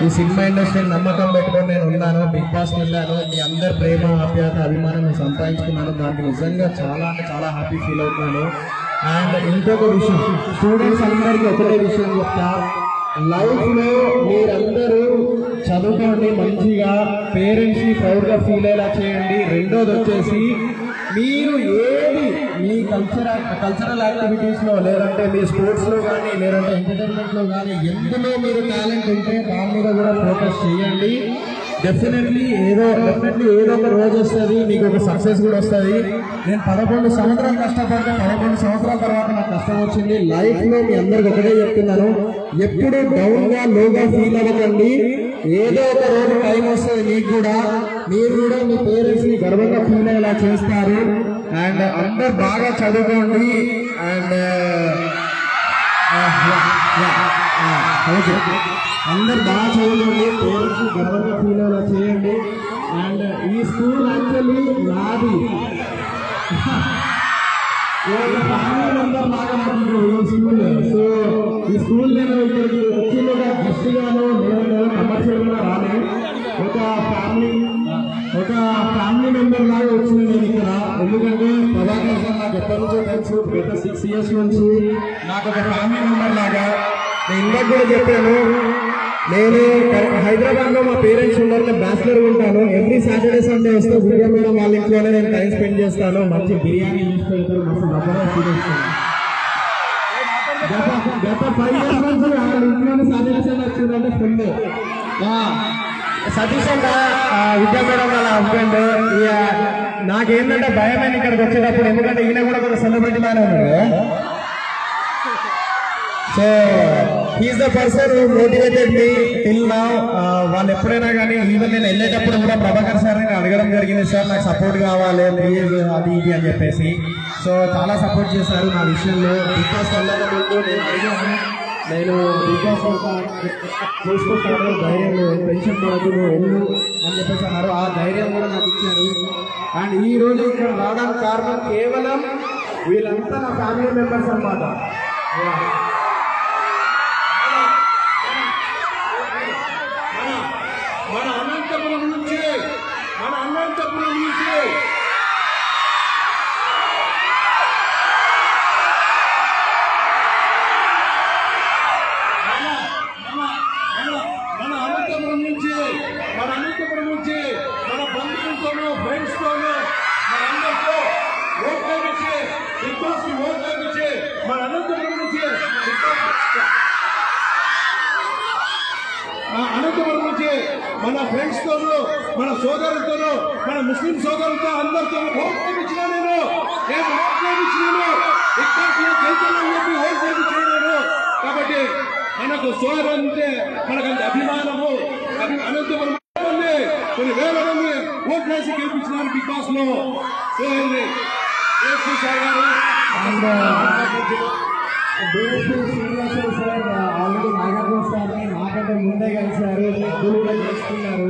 ఈ cinema industry నమ్మకం పెట్టుకొని నేను ఉన్నాను, బిగ్ బాస్ వెళ్ళాను, మీ అందరి ప్రేమ ఆప్యాయత అభిమానం సంపాదించుకున్నాను. దానికి నిజంగా చాలా అంటే చాలా హ్యాపీ ఫీల్ అవుతున్నాను. అండ్ ఇంకొక విషయం, స్టూడెంట్స్ అందరికీ ఒకటే విషయం చెప్తా, లైఫ్ లో మీరందరూ చదువుకోండి, మంచిగా పేరెంట్స్ ని ప్రౌడ్ గా ఫీల్ అయ్యేలా చేయండి. రెండోది వచ్చేసి మీరు ఏది మీ కల్చరల్ యాక్టివిటీస్ లో లేదంటే మీ స్పోర్ట్స్ లో కానీ లేదంటే ఎంటర్టైన్మెంట్ లో కానీ ఎందులో మీరు టాలెంట్ ఉంటే దాని మీద కూడా ఫోకస్ చేయండి. డెఫినెట్లీ ఏదో ఒక రోజు వస్తుంది, మీకు ఒక సక్సెస్ కూడా వస్తుంది. నేను 11 సంవత్సరాలు కష్టపడితే 11 సంవత్సరాల తర్వాత నాకు కష్టం వచ్చింది. లైఫ్ లో మీ అందరికి ఒకటే చెప్తున్నాను, ఎప్పుడు డౌన్ గా లోగా ఫీల్ అవ్వకండి. ఏదో ఒక రోజు టైం వస్తుంది మీకు కూడా, మీరు కూడా మీ పేరెంట్స్ ని గర్వంగా ఫీల్ అయ్యేలా చేస్తారు. అండ్ అందరు బాగా చదువుకోండి. అండ్ అందరు బాగా చదువుకోండి, పేరెంట్స్ ని గర్వంగా ఫీల్ అయ్యేలా చేయండి. అండ్ ఈ స్కూల్ యాక్చువల్లీ నాది, ఫ్యామిలీ మెంబర్ లాగా నాకు ఈ స్కూల్. సో ఈ స్కూల్ నేను ఇక్కడికి వచ్చిందిగా గెస్ట్ గాను నేను కమర్షియల్ గా రాలేదు, ఒక ఫ్యామిలీ మెంబర్ లాగా వచ్చింది నేను ఇక్కడ. ఎందుకంటే ప్రభాకర్ సార్ నాకు ఎప్పటి నుంచో తెలుసు, గత 6 years నుంచి నాకు ఒక ఫ్యామిలీ మెంబర్ లాగా. నేను ఇందాక కూడా చెప్పాను, నేను హైదరాబాద్ లో మా పేరెంట్స్ ఉన్నారు, నేను బ్యాచిలర్ ఉంటాను. ఎవ్రీ సాటర్డే సండే వస్తే విజయ మేడం వాళ్ళ ఇంట్లోనే నేను టైం స్పెండ్ చేస్తాను. మంచి బిర్యానీ తీసుకెళ్తారు, మంచి రబ్బర్ చూపిస్తాను. గత 5 years నుంచి అక్కడ ఇంట్లోనే సాటర్డే సండే వచ్చిందంటే ఫుల్. సతీష్ అంట విద్యా మేడం వాళ్ళ హస్బెండ్. నాకేంటంటే భయమైన ఇక్కడికి వచ్చేటప్పుడు, ఎందుకంటే ఈయన కూడా ఒక సెలబ్రిటీ లానే ఉన్నాడు. So he's the person who motivated me till now. వాళ్ళు ఎప్పుడైనా కానీ ఈవెన్ నేను వెళ్ళేటప్పుడు కూడా ప్రభాకర్ సార్ నేను అడగడం జరిగింది, సార్ నాకు సపోర్ట్ కావాలి ప్లీజ్ అది ఇది అని చెప్పేసి. సో చాలా సపోర్ట్ చేశారు నా విషయంలో. బిగ్ బాస్ వెళ్ళక ముందు నేను అడిగాను, నేను బిగ్ బాస్ చూసుకుంటాను, ధైర్యం టెన్షన్ పడదు వెళ్ళు అని చెప్పేసి అన్నారు. ఆ ధైర్యం కూడా నాకు ఇచ్చారు. అండ్ ఈ రోజు ఇక్కడ రావడానికి కారణం కేవలం వీళ్ళంతా నా ఫ్యామిలీ మెంబర్స్ అన్నమాట. మన అనంతపురం నుంచి మన బంధువులతోనూ ఫ్రెండ్స్ తోనూ మన అందరితో ఓట్లేపించి బిగ్ బాస్ కి ఓట్లేపించి మన అనంతపురం నుంచి మన ఫ్రెండ్స్ తోనూ మన సోదరులతోనూ మన ముస్లిం సోదరులతో అందరితో ఓట్లేపించినా నేను ఓట్లేపించినాను ఓట్లేపించినాను. కాబట్టి మనకు సోదరు అంటే మనకంత అభిమానము. అనంతపురం కొన్ని వేల మంది ఓట్లేసి గెలిపించినారు బిగ్ బాస్ లో. సార్ ఆల్రెడీ నాగార్జున సార్ని నాకంటే ముందే కలిశారు, కూడా చేసుకున్నారు.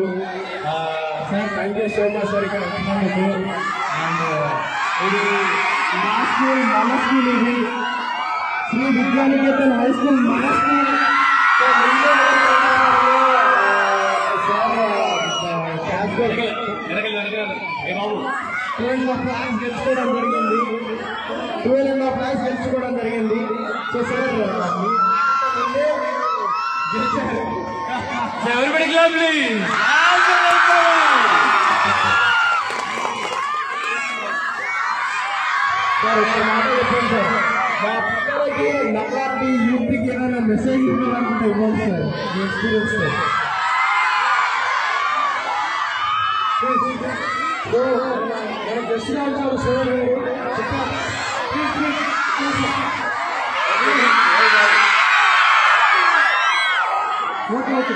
Sir thank you so much sir ఇక్కడ వచ్చినందుకు. అండ్ ఇది మా స్కూల్, మన స్కూల్, ఇది శ్రీ విద్యానికేతన్ హై స్కూల్ మన స్కూల్. గెలుచుకోవడం జరిగింది, 12.5 lakhs గెలుచుకోవడం జరిగింది. సో సార్ గెలిచారు. Everybody clap please. సార్ ఒక మాట చెప్పండి సార్, మా పిల్లలకి నవరాత్రి యూత్కి ఏదైనా మెసేజ్ ఇవ్వాలనుకుంటే ఇవ్వండి సార్, మీ ఎక్స్పీరియన్స్ సార్. నేను జస్ట్ ఉంటాను సార్, చెప్పాలి okay okay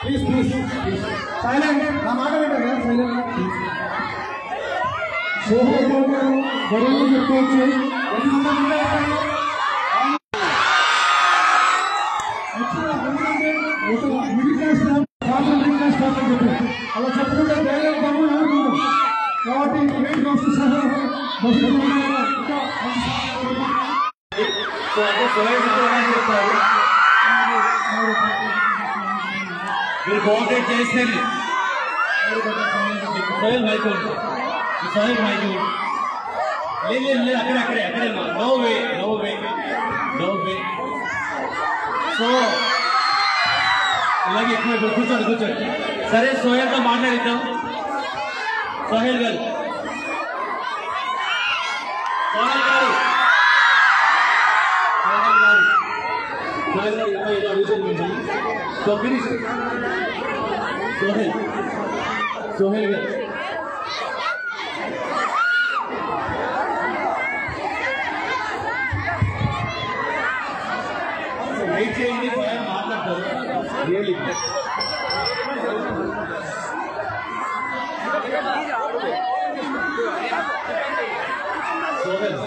please please silent. నా మాట వింటారా సైలెంట్. సోహన్ గొడవలు చెప్పుకోవచ్చు. మిడిల్ క్లాస్ అలా చెప్పడం మీరు కోఆపరేట్ చేస్తేనే సోహెల్ మైకు సోహెల్ మైకు లేదు అక్కడే నో వే సో ఇలాగే ఎక్కువ కూర్చోండి సరే సోహెల్తో మాట్లాడిద్దాం సోహెల్ గారు సో ఫినిష్ సోహెల్ గారు వెయిట్ చేయండి మాట్లాడతారు రియల్లీ సోహెల్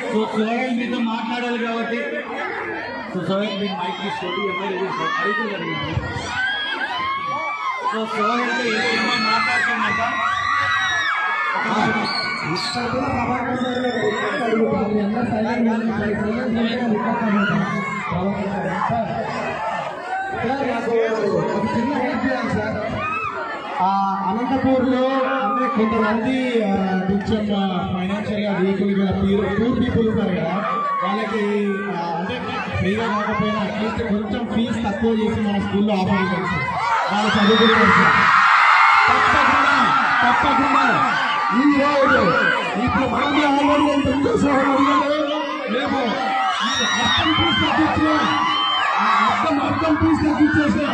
సో సోహెల్ మీతో మాట్లాడాలి కాబట్టి సో సోహెల్ మీరు మైక్ తీసుకోండి ఎమ్మెల్యే అడుగుతుంది సో సోహెల్తో ఏ సినిమా మాట్లాడుతున్నట్ట అనంతపూర్లో అంటే కొంతమంది కొంచెం ఫైనాన్షియల్గా వీకులుగా పూర్ పీపుల్ ఉన్నారు కదా, వాళ్ళకి అంటే ఫ్రీగా కాకపోయినా అట్లీస్ట్ కొంచెం ఫీజు తక్కువ చేసి మన స్కూల్లో ఆఫర్ చేసి వాళ్ళు చదువుకుంటారు సార్. తప్పకుండా ఈ రోజు ఇప్పుడు మనం ఆల్రెడీ ఎంత మేము అర్థం ఫీజు తగ్గించిన అర్థం ఫీజు తగ్గించేసిన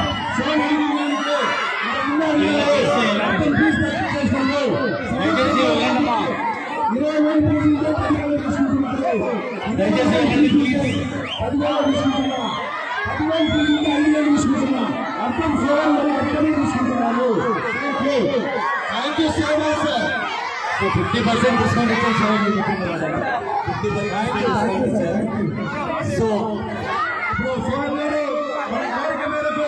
అర్థం అర్థమే తీసుకుంటున్నాను. Thank you so much sir. 50% discount ఇచ్చేసారు. సో ఇప్పుడు మన కోరిక మేరకు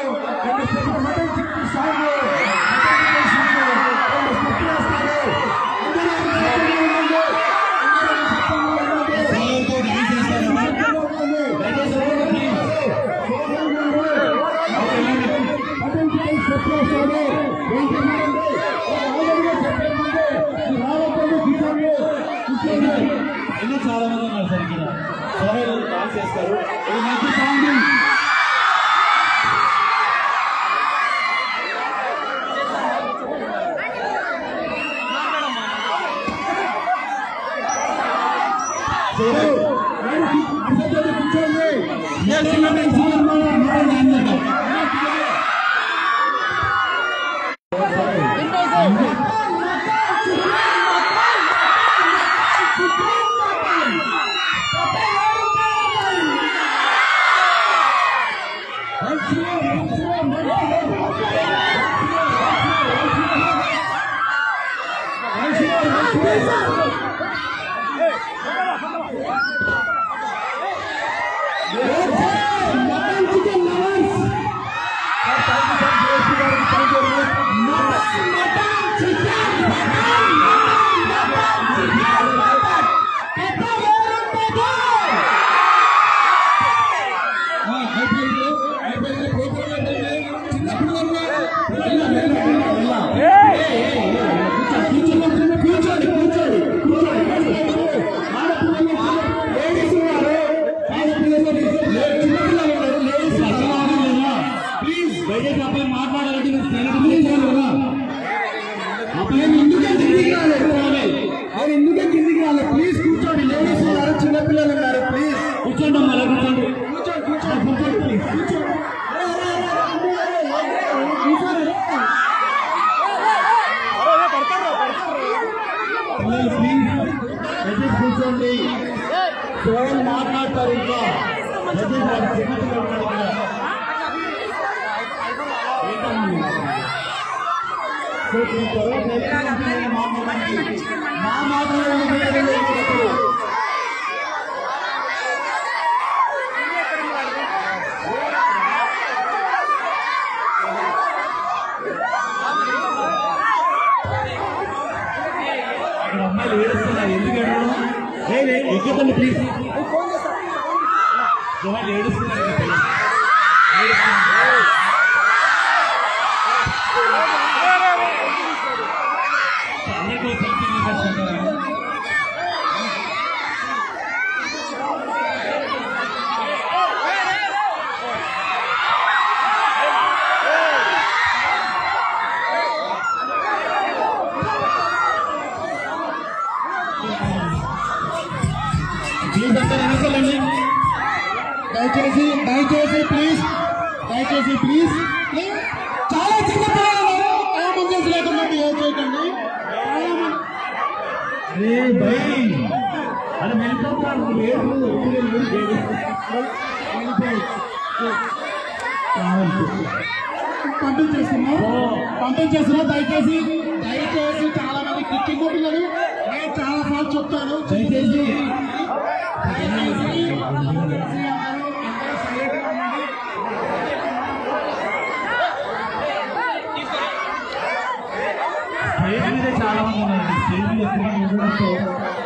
ఎన్నో చాలా మంది ఉన్నారు సార్ ఇక్కడ. సోహెల్ డాన్స్ చేస్తారు. ఇది మంచి సాంగ్. మాట్లాడతారు ఇంకా ఎందుకు ఎక్కదండి ప్లీజ్ ఏడుస్తున్నారు అందరికీ దయచేసి దయచేసి ప్లీజ్ దయచేసి ప్లీజ్ చాలా చిన్న పిల్లలు ముందేసి లేకుండా ఏం చేయకండి. అరే వెళ్ళిపోతాను పంపించేస్తున్నా దయచేసి దయచేసి చాలా మంది చిన్న పిల్లలు నేను చాలా సార్లు చెప్తాను దయచేసి స్టేజ్ మీద చాలా మంది ఉన్నారు. స్టేజ్ మీద ఎక్కడ